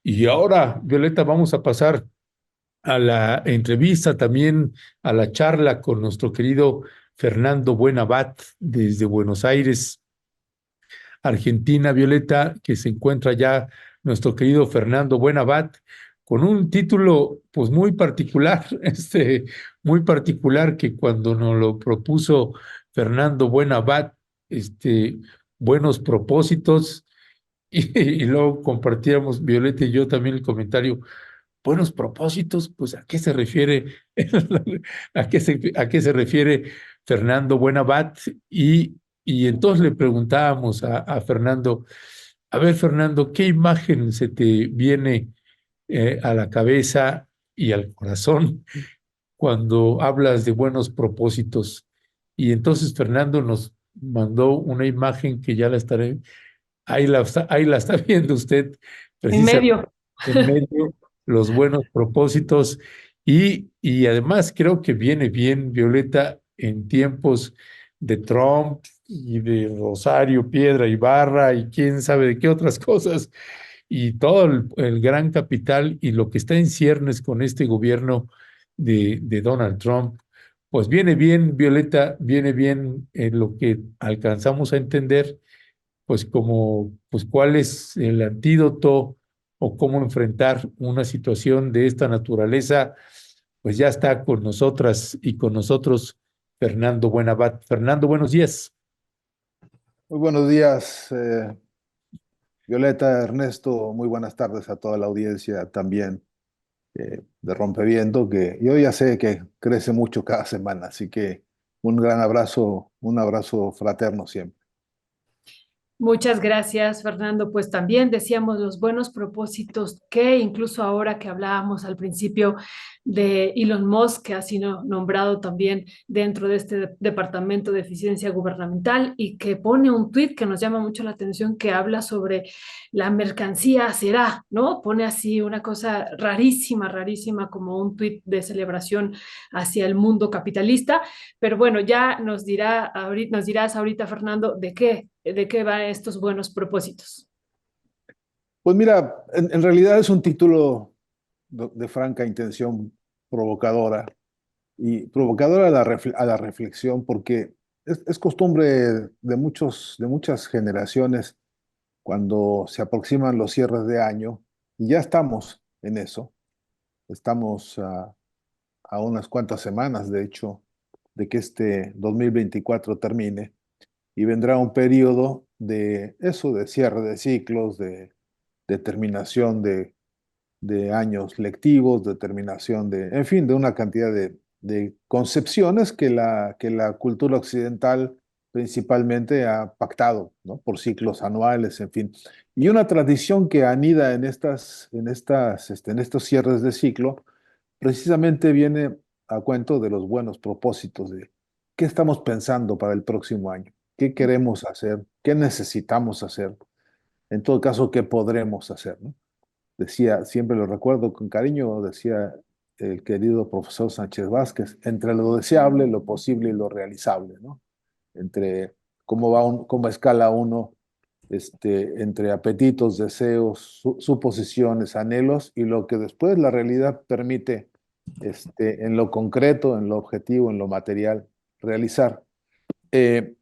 Y ahora, Violeta, vamos a pasar a la entrevista, también a la charla con nuestro querido Fernando Buenabat desde Buenos Aires, Argentina, Violeta, que se encuentra ya nuestro querido Fernando Buenabat con un título pues muy particular, muy particular que cuando nos lo propuso Fernando Buenabat, buenos propósitos, y luego compartíamos Violeta y yo también el comentario. Buenos propósitos, pues ¿a qué se refiere? ¿A qué se refiere Fernando Buenabat? Y entonces le preguntábamos a Fernando, a ver, Fernando, ¿qué imagen se te viene a la cabeza y al corazón cuando hablas de buenos propósitos? Y entonces Fernando nos mandó una imagen que ya la estaré, ahí la está viendo usted, En precisamente medio. en medio, los buenos propósitos y además creo que viene bien, Violeta, en tiempos de Trump y de Rosario Piedra Ibarra y quién sabe de qué otras cosas y todo el gran capital y lo que está en ciernes con este gobierno de Donald Trump. Pues viene bien, Violeta, viene bien en lo que alcanzamos a entender pues como, pues cuál es el antídoto o cómo enfrentar una situación de esta naturaleza, pues ya está con nosotras y con nosotros Fernando Buenabat. Fernando, buenos días. Muy buenos días, Violeta, Ernesto. Muy buenas tardes a toda la audiencia también de Rompeviento, que yo ya sé que crece mucho cada semana, así que un abrazo fraterno siempre. Muchas gracias, Fernando. Pues también decíamos los buenos propósitos que incluso ahora que hablábamos al principio de Elon Musk, que ha sido nombrado también dentro de este departamento de eficiencia gubernamental y que pone un tuit que nos llama mucho la atención que habla sobre la mercancía será, ¿no? Pone así una cosa rarísima, rarísima como un tuit de celebración hacia el mundo capitalista. Pero bueno, ya nos dirás ahorita, Fernando, de qué van estos buenos propósitos. Pues mira, en realidad es un título de franca intención provocadora y provocadora a a la reflexión, porque es costumbre de muchas generaciones cuando se aproximan los cierres de año, y ya estamos en eso. Estamos a unas cuantas semanas, de hecho, de que este 2024 termine y vendrá un periodo de eso, de cierre de ciclos, de terminación de años lectivos, de terminación en fin, de una cantidad de concepciones que la cultura occidental principalmente ha pactado, ¿no? Por ciclos anuales, en fin. Y una tradición que anida en estos cierres de ciclo precisamente viene a cuento de los buenos propósitos de qué estamos pensando para el próximo año, qué queremos hacer, qué necesitamos hacer, en todo caso, qué podremos hacer, ¿no? Decía, siempre lo recuerdo con cariño, decía el querido profesor Sánchez Vázquez, entre lo deseable, lo posible y lo realizable, ¿no? Entre cómo escala uno entre apetitos, deseos, suposiciones, anhelos y lo que después la realidad permite en lo concreto, en lo objetivo, en lo material, realizar. Eh,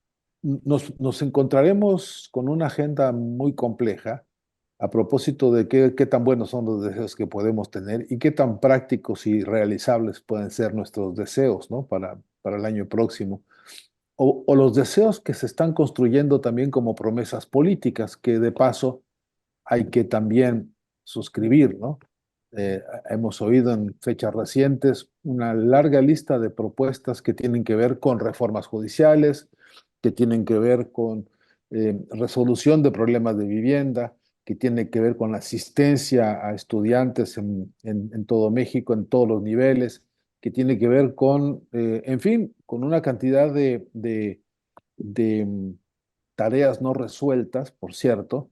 nos encontraremos con una agenda muy compleja a propósito de qué tan buenos son los deseos que podemos tener y qué tan prácticos y realizables pueden ser nuestros deseos, ¿no? Para el año próximo o los deseos que se están construyendo también como promesas políticas, que de paso hay que también suscribir, ¿no? Hemos oído en fechas recientes una larga lista de propuestas que tienen que ver con reformas judiciales, que tienen que ver con resolución de problemas de vivienda, que tiene que ver con la asistencia a estudiantes en todo México, en todos los niveles, que tiene que ver con, en fin, con una cantidad de tareas no resueltas, por cierto,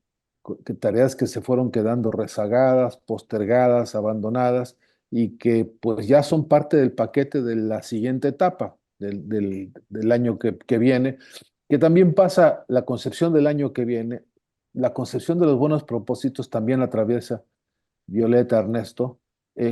que tareas que se fueron quedando rezagadas, postergadas, abandonadas y que pues ya son parte del paquete de la siguiente etapa del año que viene, que también pasa la concepción del año que viene, la concepción de los buenos propósitos también atraviesa Violeta, Ernesto,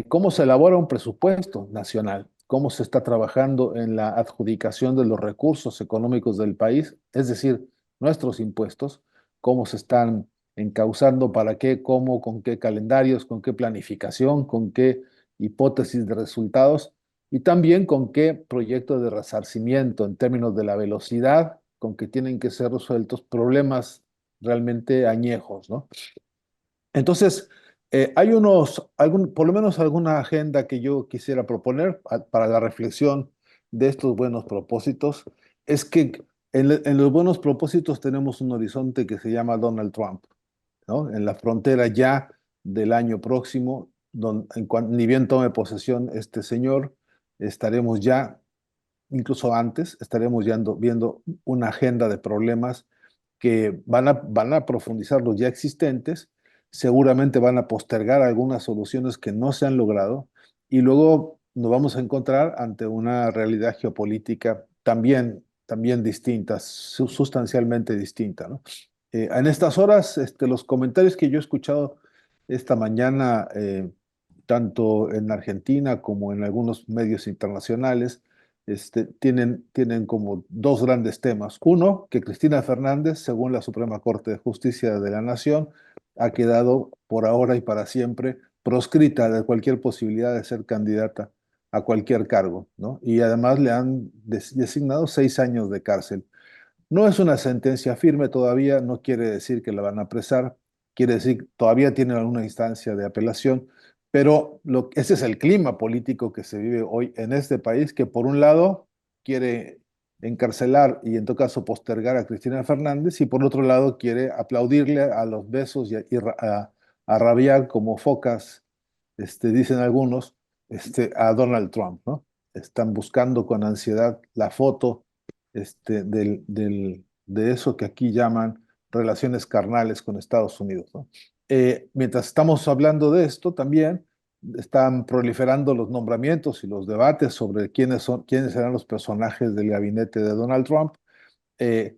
cómo se elabora un presupuesto nacional, cómo se está trabajando en la adjudicación de los recursos económicos del país, es decir, nuestros impuestos, cómo se están encauzando, para qué, cómo, con qué calendarios, con qué planificación, con qué hipótesis de resultados y también con qué proyecto de resarcimiento en términos de la velocidad con que tienen que ser resueltos problemas realmente añejos, ¿no? Entonces, hay por lo menos alguna agenda que yo quisiera proponer para la reflexión de estos buenos propósitos. Es que en los buenos propósitos tenemos un horizonte que se llama Donald Trump, ¿no? En la frontera ya del año próximo, ni bien tome posesión este señor, estaremos ya, incluso antes, estaremos viendo una agenda de problemas que van a profundizar los ya existentes, seguramente van a postergar algunas soluciones que no se han logrado y luego nos vamos a encontrar ante una realidad geopolítica también distinta, sustancialmente distinta, ¿no? En estas horas, los comentarios que yo he escuchado esta mañana, tanto en Argentina como en algunos medios internacionales, tienen como dos grandes temas. Uno, que Cristina Fernández, según la Suprema Corte de Justicia de la Nación, ha quedado por ahora y para siempre proscrita de cualquier posibilidad de ser candidata a cualquier cargo, ¿no? Y además le han designado 6 años de cárcel. No es una sentencia firme todavía, no quiere decir que la van a apresar, quiere decir que todavía tienen alguna instancia de apelación, pero ese es el clima político que se vive hoy en este país, que por un lado quiere encarcelar y en todo caso postergar a Cristina Fernández y por otro lado quiere aplaudirle a los besos a rabiar como focas, dicen algunos, a Donald Trump, ¿no? Están buscando con ansiedad la foto de eso que aquí llaman relaciones carnales con Estados Unidos, ¿no? Mientras estamos hablando de esto, también están proliferando los nombramientos y los debates sobre quiénes serán los personajes del gabinete de Donald Trump. Eh,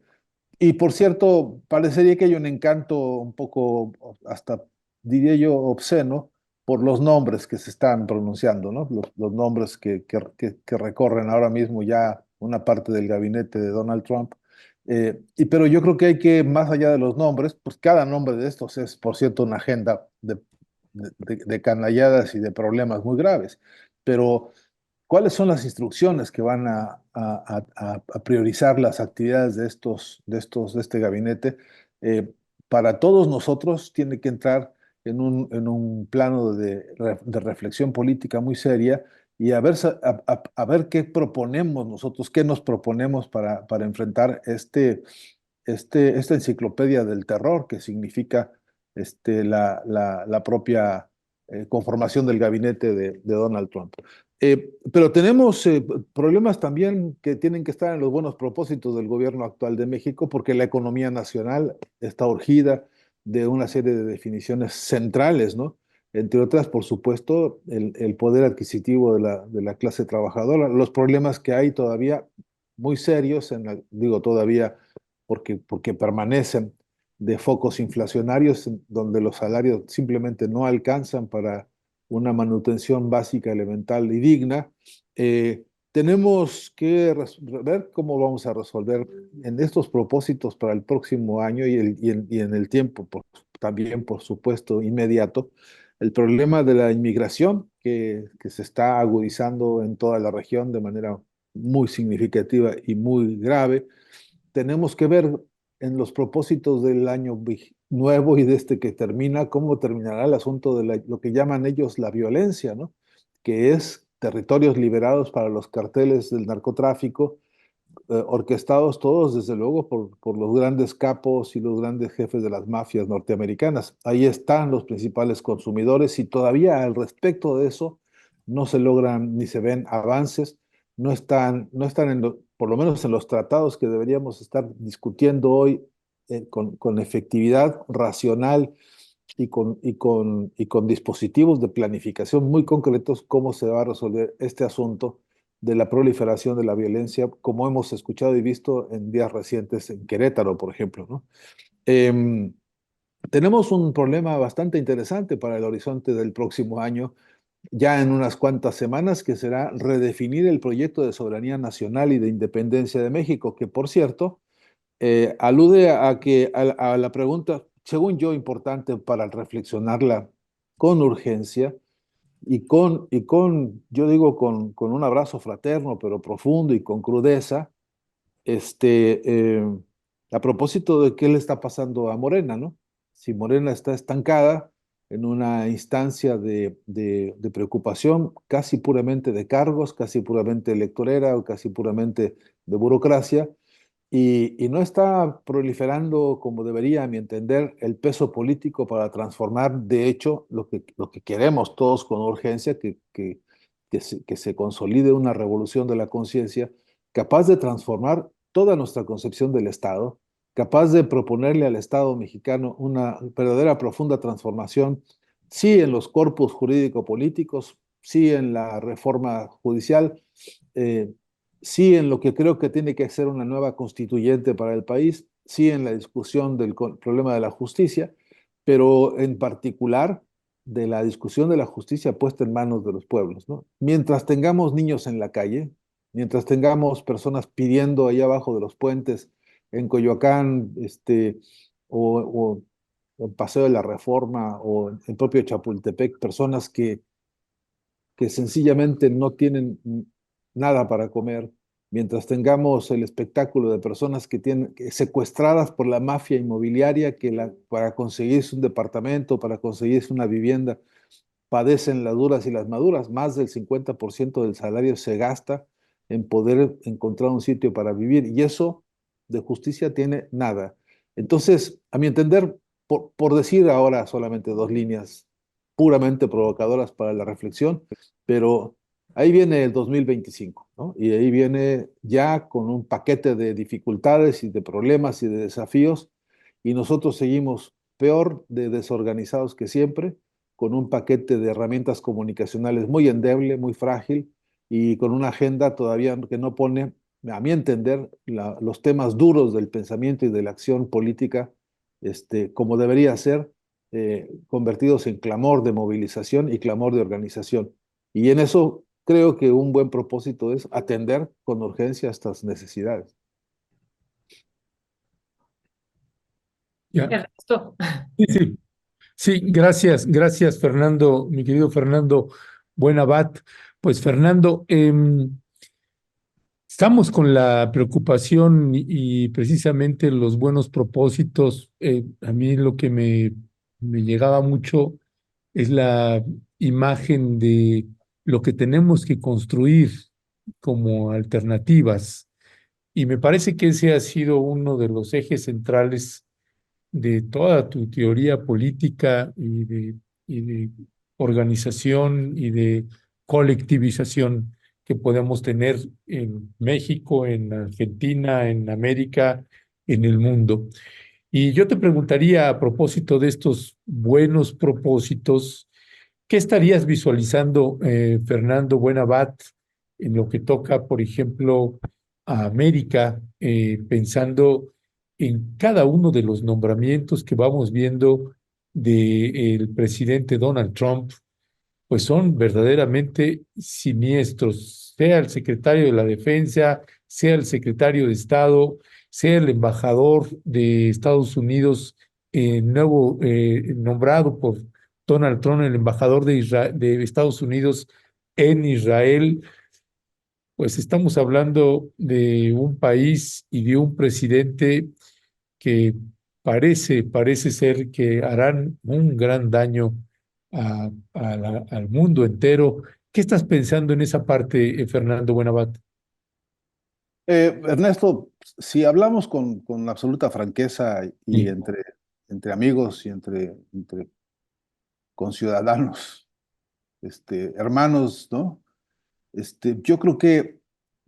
y por cierto, parecería que hay un encanto un poco, hasta diría yo, obsceno por los nombres que se están pronunciando, ¿no? Los nombres que recorren ahora mismo ya una parte del gabinete de Donald Trump. Pero yo creo que más allá de los nombres, pues cada nombre de estos es, por cierto, una agenda de canalladas y de problemas muy graves. Pero ¿cuáles son las instrucciones que van a priorizar las actividades de este gabinete? Eh, para todos nosotros tiene que entrar en un plano de reflexión política muy seria y a ver qué proponemos nosotros, qué nos proponemos para enfrentar esta enciclopedia del terror que significa la propia conformación del gabinete de Donald Trump. Pero tenemos problemas también que tienen que estar en los buenos propósitos del gobierno actual de México, porque la economía nacional está urgida de una serie de definiciones centrales, ¿no? Entre otras, por supuesto, el poder adquisitivo de la clase trabajadora, los problemas que hay todavía muy serios, digo todavía porque permanecen de focos inflacionarios donde los salarios simplemente no alcanzan para una manutención básica, elemental y digna. Tenemos que ver cómo vamos a resolver en estos propósitos para el próximo año y en el tiempo también, por supuesto, inmediato, el problema de la inmigración que se está agudizando en toda la región de manera muy significativa y muy grave. Tenemos que ver en los propósitos del año nuevo y de este que termina, cómo terminará el asunto de lo que llaman ellos la violencia, ¿no? Que es territorios liberados para los carteles del narcotráfico, orquestados todos, desde luego, por los grandes capos y los grandes jefes de las mafias norteamericanas. Ahí están los principales consumidores y todavía al respecto de eso no se logran ni se ven avances, no están por lo menos en los tratados que deberíamos estar discutiendo hoy con efectividad racional y con dispositivos de planificación muy concretos cómo se va a resolver este asunto de la proliferación de la violencia, como hemos escuchado y visto en días recientes en Querétaro, por ejemplo, ¿no? tenemos un problema bastante interesante para el horizonte del próximo año, ya en unas cuantas semanas, que será redefinir el proyecto de soberanía nacional y de independencia de México, que por cierto, alude a que a la pregunta, según yo, importante para reflexionarla con urgencia yo digo, con un abrazo fraterno, pero profundo y con crudeza, este, eh, a propósito de qué le está pasando a Morena, ¿no? Si Morena está estancada en una instancia de preocupación casi puramente de cargos, casi puramente electorera o casi puramente de burocracia, y no está proliferando como debería, a mi entender, el peso político para transformar, de hecho, lo que queremos todos con urgencia, que se consolide una revolución de la conciencia capaz de transformar toda nuestra concepción del Estado, capaz de proponerle al Estado mexicano una verdadera profunda transformación, sí en los corpus jurídico-políticos, sí en la reforma judicial, eh, sí en lo que creo que tiene que ser una nueva constituyente para el país, sí en la discusión del problema de la justicia, pero en particular de la discusión de la justicia puesta en manos de los pueblos, ¿no? Mientras tengamos niños en la calle, mientras tengamos personas pidiendo ahí abajo de los puentes en Coyoacán, o en Paseo de la Reforma, o en el propio Chapultepec, personas que sencillamente no tienen nada para comer, mientras tengamos el espectáculo de personas que tienen secuestradas por la mafia inmobiliaria para conseguirse un departamento, para conseguirse una vivienda, padecen las duras y las maduras. Más del 50% del salario se gasta en poder encontrar un sitio para vivir, y eso de justicia tiene nada. Entonces, a mi entender, por decir ahora solamente dos líneas puramente provocadoras para la reflexión, pero ahí viene el 2025, ¿no? Y ahí viene ya con un paquete de dificultades y de problemas y de desafíos, y nosotros seguimos peor de desorganizados que siempre, con un paquete de herramientas comunicacionales muy endeble, muy frágil, y con una agenda todavía que no pone, a mi entender, los temas duros del pensamiento y de la acción política, como debería ser, convertidos en clamor de movilización y clamor de organización. Y en eso creo que un buen propósito es atender con urgencia estas necesidades. Ya. Ernesto. Sí, sí. Sí, gracias, gracias Fernando, mi querido Fernando Buenabat. Pues Fernando, estamos con la preocupación y precisamente los buenos propósitos. A mí lo que me llegaba mucho es la imagen de lo que tenemos que construir como alternativas. Y me parece que ese ha sido uno de los ejes centrales de toda tu teoría política y de organización y de colectivización que podemos tener en México, en Argentina, en América, en el mundo. Y yo te preguntaría a propósito de estos buenos propósitos, ¿qué estarías visualizando, Fernando Buenabat, en lo que toca, por ejemplo, a América, pensando en cada uno de los nombramientos que vamos viendo del presidente Donald Trump? Pues son verdaderamente siniestros, sea el secretario de la Defensa, sea el secretario de Estado, sea el embajador de Estados Unidos, nuevo nombrado por Donald Trump, el embajador de Estados Unidos en Israel. Pues estamos hablando de un país y de un presidente que parece ser que harán un gran daño al mundo entero. ¿Qué estás pensando en esa parte, Fernando Buenabat? Ernesto, si hablamos con absoluta franqueza y Sí. entre amigos y entre conciudadanos, hermanos, ¿no? Yo creo que,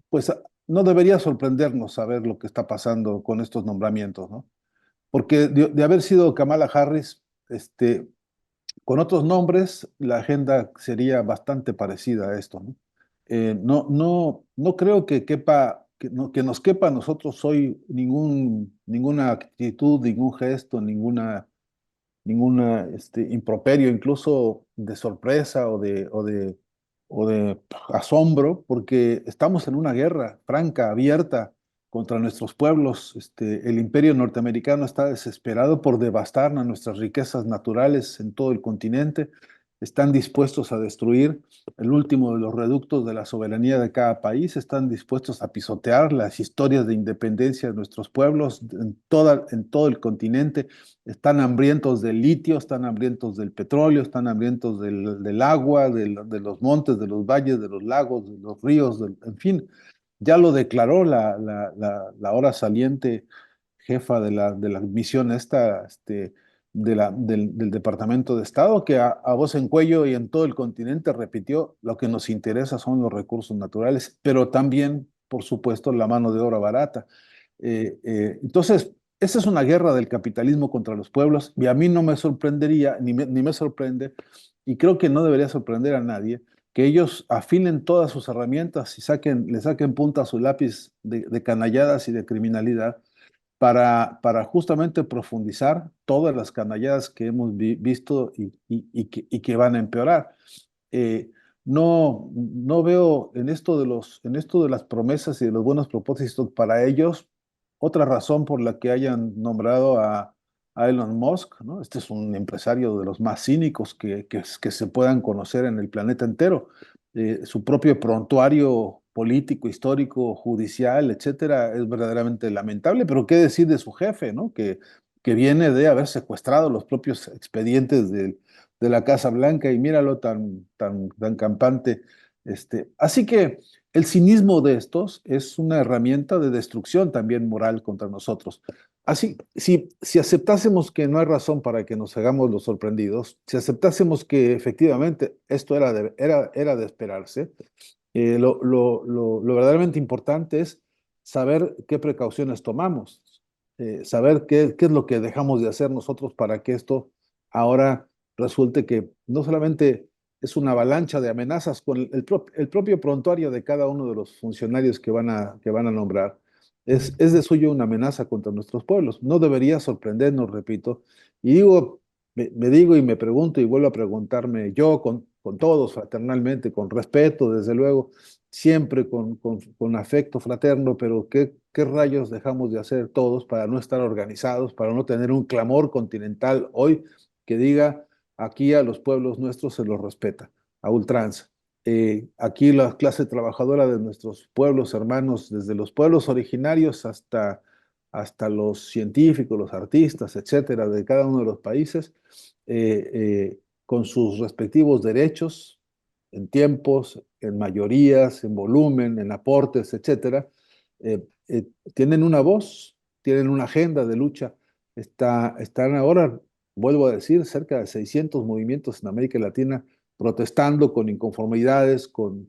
pues, no debería sorprendernos saber lo que está pasando con estos nombramientos, ¿no? Porque de haber sido Kamala Harris, con otros nombres, la agenda sería bastante parecida a esto, ¿no? No creo que quepa, que nos quepa a nosotros hoy ninguna actitud, ningún gesto, improperio, incluso de sorpresa o de asombro, porque estamos en una guerra franca, abierta contra nuestros pueblos. El imperio norteamericano está desesperado por devastar a nuestras riquezas naturales en todo el continente. Están dispuestos a destruir el último de los reductos de la soberanía de cada país, están dispuestos a pisotear las historias de independencia de nuestros pueblos en todo el continente. Están hambrientos del litio, están hambrientos del petróleo, están hambrientos del agua, de los montes, de los valles, de los lagos, de los ríos, en fin. Ya lo declaró la ahora saliente jefa de la misión esta, del Departamento de Estado, que a voz en cuello y en todo el continente repitió: lo que nos interesa son los recursos naturales, pero también, por supuesto, la mano de obra barata. Entonces, esa es una guerra del capitalismo contra los pueblos, y a mí no me sorprendería, ni me sorprende, y creo que no debería sorprender a nadie, que ellos afilen todas sus herramientas y le saquen punta a su lápiz de canalladas y de criminalidad para justamente profundizar todas las canalladas que hemos visto y que van a empeorar. Eh, no veo en esto de las promesas y de los buenos propósitos para ellos otra razón por la que hayan nombrado a Elon Musk, ¿no? Este es un empresario de los más cínicos que se puedan conocer en el planeta entero. Su propio prontuario político, histórico, judicial, etcétera, es verdaderamente lamentable, pero qué decir de su jefe, ¿no? Que viene de haber secuestrado los propios expedientes de la Casa Blanca, y míralo tan campante. Así que el cinismo de estos es una herramienta de destrucción también moral contra nosotros. Así, si aceptásemos que no hay razón para que nos hagamos los sorprendidos, si aceptásemos que efectivamente esto era de esperarse, lo verdaderamente importante es saber qué precauciones tomamos, saber qué es lo que dejamos de hacer nosotros para que esto ahora resulte que no solamente es una avalancha de amenazas con el propio prontuario de cada uno de los funcionarios que van a nombrar. Es de suyo una amenaza contra nuestros pueblos. No debería sorprendernos, repito. Y digo, me digo y me pregunto y vuelvo a preguntarme yo con todos fraternalmente, con respeto, desde luego, siempre con afecto fraterno, pero ¿qué rayos dejamos de hacer todos para no estar organizados, para no tener un clamor continental hoy que diga: aquí a los pueblos nuestros se los respeta a ultranza? Aquí la clase trabajadora de nuestros pueblos hermanos, desde los pueblos originarios hasta los científicos, los artistas, etcétera, de cada uno de los países, con sus respectivos derechos, en tiempos, en mayorías, en volumen, en aportes, etcétera, tienen una voz, tienen una agenda de lucha. Están ahora, vuelvo a decir, cerca de 600 movimientos en América Latina protestando con inconformidades, con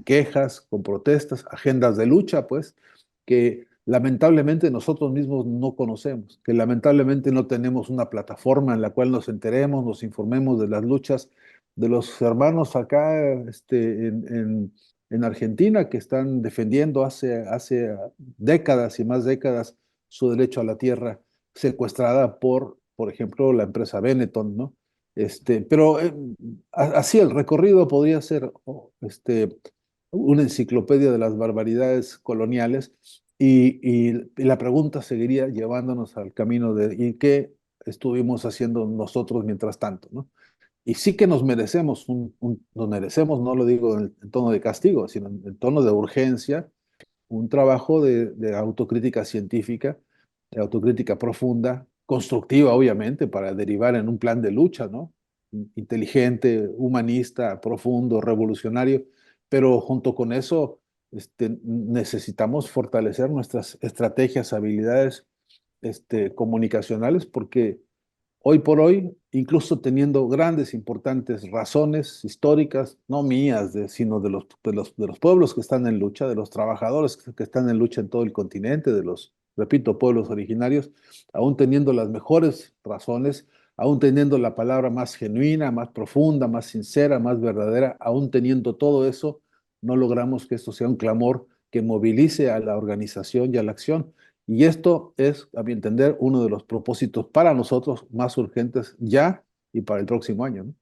quejas, con protestas, agendas de lucha, pues, que lamentablemente nosotros mismos no conocemos, que lamentablemente no tenemos una plataforma en la cual nos enteremos, nos informemos de las luchas de los hermanos acá en Argentina, que están defendiendo hace décadas y más décadas su derecho a la tierra secuestrada por ejemplo, la empresa Benetton, ¿no? Pero así el recorrido podría ser una enciclopedia de las barbaridades coloniales, y la pregunta seguiría llevándonos al camino de ¿y qué estuvimos haciendo nosotros mientras tanto, ¿no? Y sí que nos merecemos, nos merecemos, no lo digo en tono de castigo, sino en tono de urgencia, un trabajo de autocrítica científica, de autocrítica profunda, constructiva, obviamente, para derivar en un plan de lucha, ¿no? Inteligente, humanista, profundo, revolucionario, pero junto con eso, necesitamos fortalecer nuestras estrategias, habilidades, comunicacionales, porque hoy por hoy, incluso teniendo grandes, importantes razones históricas, no mías, sino de los pueblos que están en lucha, de los trabajadores que están en lucha en todo el continente, de los, repito, pueblos originarios, aún teniendo las mejores razones, aún teniendo la palabra más genuina, más profunda, más sincera, más verdadera, aún teniendo todo eso, no logramos que esto sea un clamor que movilice a la organización y a la acción. Y esto es, a mi entender, uno de los propósitos para nosotros más urgentes ya y para el próximo año, ¿no?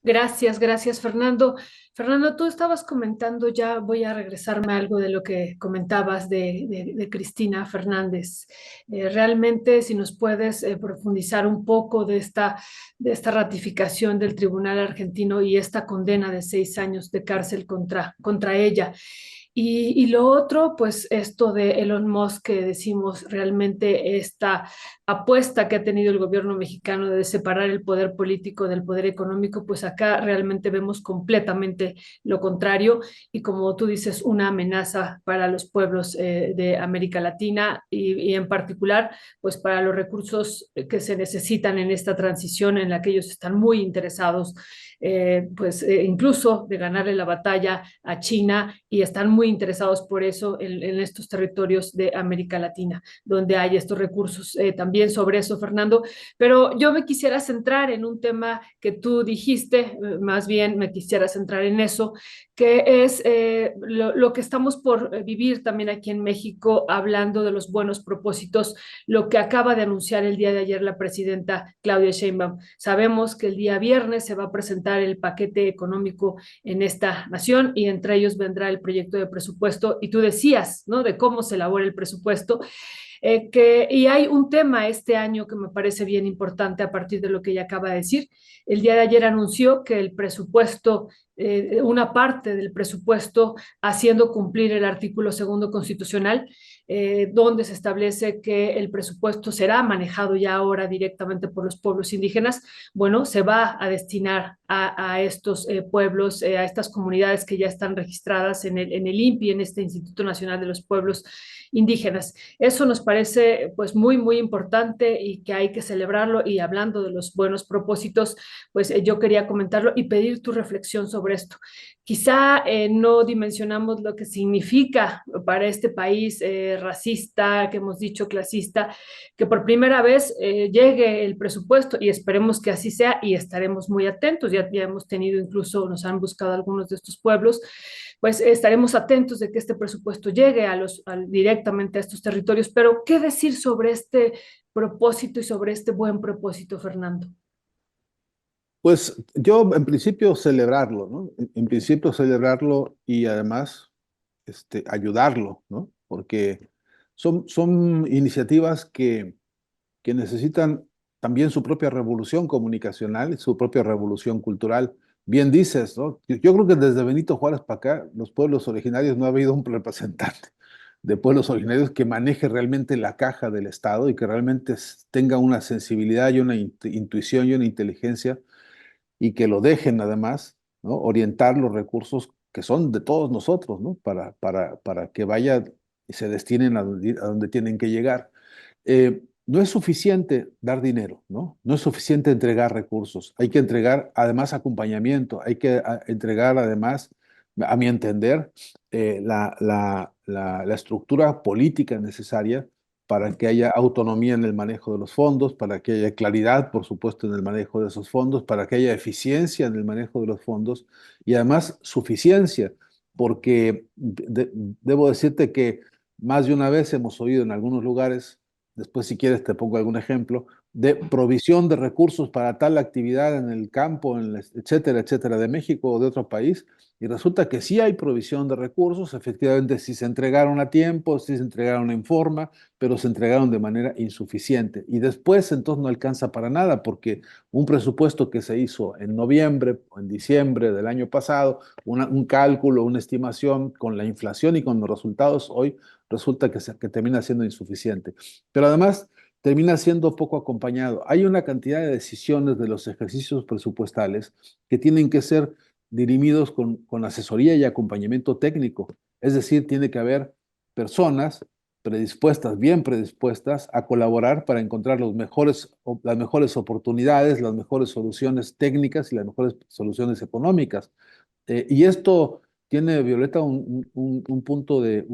Gracias, gracias, Fernando. Fernando, tú estabas comentando, ya voy a regresarme a algo de lo que comentabas de Cristina Fernández. Realmente, si nos puedes profundizar un poco de esta ratificación del Tribunal Argentino y esta condena de 6 años de cárcel contra ella. Y lo otro, pues esto de Elon Musk, que decimos realmente esta apuesta que ha tenido el gobierno mexicano de separar el poder político del poder económico, pues acá realmente vemos completamente lo contrario y como tú dices, una amenaza para los pueblos de América Latina y en particular, pues para los recursos que se necesitan en esta transición en la que ellos están muy interesados incluso de ganarle la batalla a China y están muy interesados por eso en estos territorios de América Latina, donde hay estos recursos. También sobre eso, Fernando, pero yo me quisiera centrar en un tema que tú dijiste, más bien me quisiera centrar en eso, que es lo que estamos por vivir también aquí en México, hablando de los buenos propósitos, lo que acaba de anunciar el día de ayer la presidenta Claudia Sheinbaum. Sabemos que el día viernes se va a presentar el paquete económico en esta nación y entre ellos vendrá el proyecto de presupuesto y tú decías, ¿no? De cómo se elabora el presupuesto. Y hay un tema este año que me parece bien importante a partir de lo que ella acaba de decir. El día de ayer anunció que el presupuesto, una parte del presupuesto, haciendo cumplir el artículo segundo constitucional, donde se establece que el presupuesto será manejado ya ahora directamente por los pueblos indígenas, bueno, se va a destinar a estos pueblos, a estas comunidades que ya están registradas en el INPI, en este Instituto Nacional de los Pueblos Indígenas. Eso nos parece pues muy, muy importante y que hay que celebrarlo. Y hablando de los buenos propósitos, pues yo quería comentarlo y pedir tu reflexión sobre esto. Quizá no dimensionamos lo que significa para este país racista, que hemos dicho clasista, que por primera vez llegue el presupuesto y esperemos que así sea y estaremos muy atentos. Ya hemos tenido incluso, nos han buscado algunos de estos pueblos, pues estaremos atentos de que este presupuesto llegue directamente a estos territorios. Pero, ¿qué decir sobre este propósito y sobre este buen propósito, Fernando? Pues yo en principio celebrarlo, ¿no? En principio celebrarlo y además ayudarlo, ¿no? Porque son iniciativas que necesitan también su propia revolución comunicacional y su propia revolución cultural. Bien dices, ¿no? Yo creo que desde Benito Juárez para acá, los pueblos originarios no ha habido un representante de pueblos originarios que maneje realmente la caja del Estado y que realmente tenga una sensibilidad y una intuición y una inteligencia y que lo dejen además, ¿no? Orientar los recursos que son de todos nosotros, ¿no? Para que vaya y se destinen a donde tienen que llegar. No es suficiente dar dinero, ¿no? No es suficiente entregar recursos. Hay que entregar además acompañamiento, hay que entregar además, a mi entender, la estructura política necesaria para que haya autonomía en el manejo de los fondos, para que haya claridad, por supuesto, en el manejo de esos fondos, para que haya eficiencia en el manejo de los fondos y además suficiencia, porque debo decirte que más de una vez hemos oído en algunos lugares, después si quieres te pongo algún ejemplo, de provisión de recursos para tal actividad en el campo, etcétera, etcétera, de México o de otro país, y resulta que sí hay provisión de recursos, efectivamente sí se entregaron a tiempo, sí se entregaron en forma, pero se entregaron de manera insuficiente. Y después entonces no alcanza para nada, porque un presupuesto que se hizo en noviembre o en diciembre del año pasado, un cálculo, una estimación con la inflación y con los resultados hoy, resulta que termina siendo insuficiente. Pero además termina siendo poco acompañado. Hay una cantidad de decisiones de los ejercicios presupuestales que tienen que ser dirimidos con asesoría y acompañamiento técnico. Es decir, tiene que haber personas predispuestas, bien predispuestas a colaborar para encontrar las mejores oportunidades, las mejores soluciones técnicas y las mejores soluciones económicas. Y esto tiene, Violeta, un punto de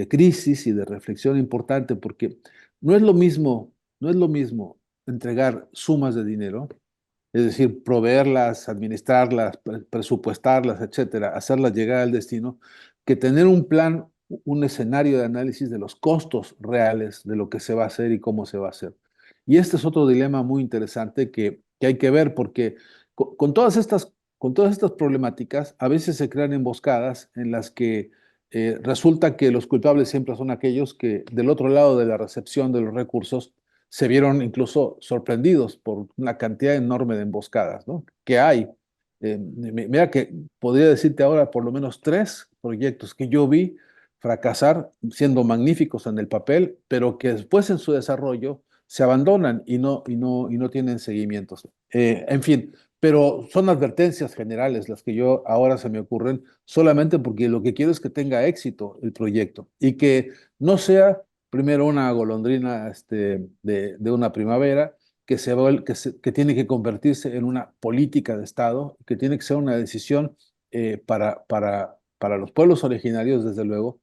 crisis y de reflexión importante, porque no es lo mismo entregar sumas de dinero, es decir, proveerlas, administrarlas, presupuestarlas, etcétera, hacerlas llegar al destino, que tener un plan, un escenario de análisis de los costos reales de lo que se va a hacer y cómo se va a hacer. Y este es otro dilema muy interesante que hay que ver porque con todas estas problemáticas a veces se crean emboscadas en las que resulta que los culpables siempre son aquellos que del otro lado de la recepción de los recursos se vieron incluso sorprendidos por una cantidad enorme de emboscadas, ¿no? Que hay. Mira que podría decirte ahora por lo menos 3 proyectos que yo vi fracasar, siendo magníficos en el papel, pero que después en su desarrollo se abandonan y no tienen seguimientos. En fin, pero son advertencias generales las que yo ahora se me ocurren, solamente porque lo que quiero es que tenga éxito el proyecto y que no sea primero una golondrina de una primavera, que tiene que convertirse en una política de Estado, que tiene que ser una decisión para los pueblos originarios, desde luego,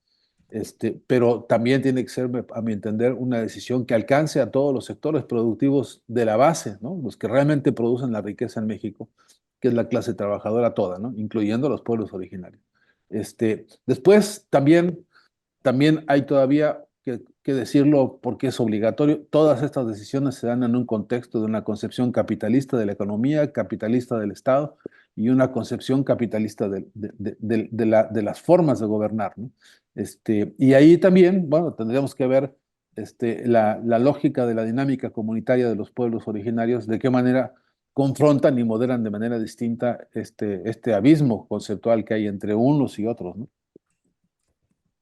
pero también tiene que ser, a mi entender, una decisión que alcance a todos los sectores productivos de la base, ¿no? Los que realmente producen la riqueza en México, que es la clase trabajadora toda, ¿no? Incluyendo a los pueblos originarios. Después también hay todavía que decirlo porque es obligatorio. Todas estas decisiones se dan en un contexto de una concepción capitalista de la economía, capitalista del Estado y una concepción capitalista de las formas de gobernar, ¿no? Y ahí también, bueno, tendríamos que ver la lógica de la dinámica comunitaria de los pueblos originarios, de qué manera confrontan y moderan de manera distinta este abismo conceptual que hay entre unos y otros, ¿no?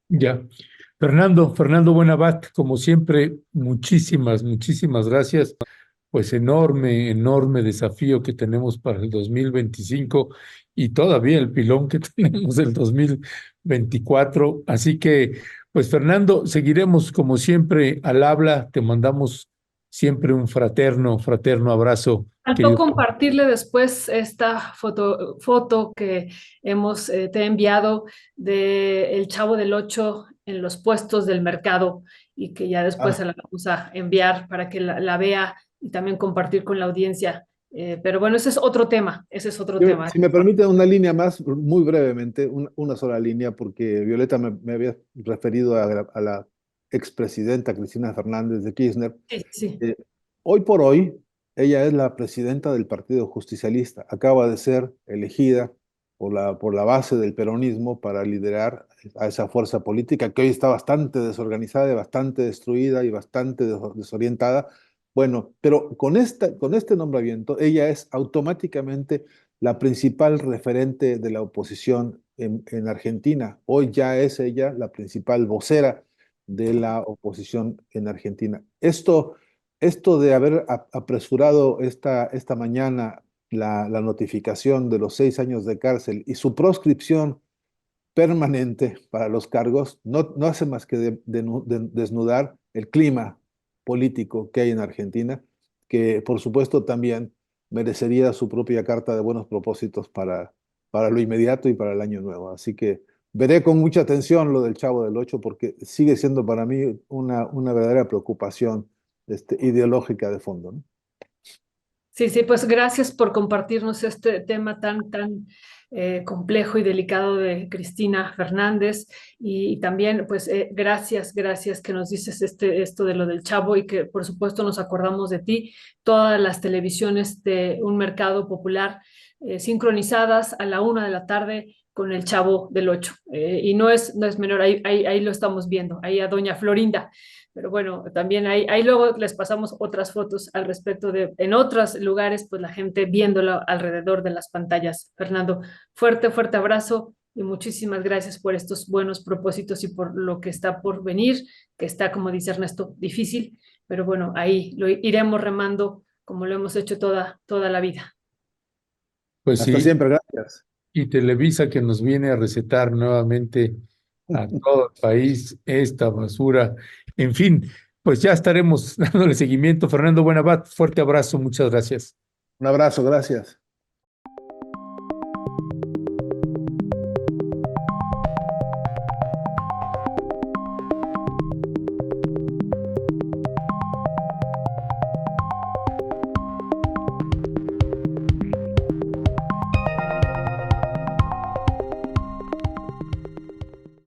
Ya. Fernando Buenabat, como siempre, muchísimas gracias. Pues enorme desafío que tenemos para el 2025 y todavía el pilón que tenemos del 2024. Así que, pues Fernando, seguiremos como siempre al habla. Te mandamos siempre un fraterno abrazo, Faltó querido. compartirle después esta foto que te he enviado de El Chavo del Ocho en los puestos del mercado y que ya después Ah, se la vamos a enviar para que la vea y también compartir con la audiencia. Pero bueno, ese es otro tema. Si me permite una línea más, muy brevemente, una sola línea, porque Violeta me había referido a la expresidenta Cristina Fernández de Kirchner. Sí, sí. Eh, Hoy por hoy, ella es la presidenta del Partido Justicialista. Acaba de ser elegida por la base del peronismo para liderar a esa fuerza política que hoy está bastante desorganizada, y bastante destruida y bastante desorientada. Bueno, pero con este nombramiento, ella es automáticamente la principal referente de la oposición en Argentina. Hoy ya es ella la principal vocera de la oposición en Argentina. Esto de haber apresurado esta mañana la notificación de los 6 años de cárcel y su proscripción permanente para los cargos no hace más que desnudar el clima político que hay en Argentina, que por supuesto también merecería su propia carta de buenos propósitos para lo inmediato y para el año nuevo. Así que veré con mucha atención lo del Chavo del Ocho porque sigue siendo para mí una verdadera preocupación ideológica de fondo, ¿no? Sí, sí, pues gracias por compartirnos este tema tan complejo y delicado de Cristina Fernández y también pues gracias que nos dices esto de lo del Chavo y que por supuesto nos acordamos de ti, todas las televisiones de un mercado popular sincronizadas a la 1 de la tarde con el Chavo del Ocho. Y no es menor, ahí lo estamos viendo, ahí a doña Florinda. Pero bueno, también ahí luego les pasamos otras fotos al respecto en otros lugares, pues la gente viéndolo alrededor de las pantallas. Fernando, fuerte abrazo y muchísimas gracias por estos buenos propósitos y por lo que está por venir, que está, como dice Ernesto, difícil, pero bueno, ahí lo iremos remando como lo hemos hecho toda la vida. Pues Hasta sí, siempre, gracias. y Televisa que nos viene a recetar nuevamente a todo el país esta basura. En fin, pues ya estaremos dándole seguimiento. Fernando Buenabat, fuerte abrazo, muchas gracias. Un abrazo, gracias.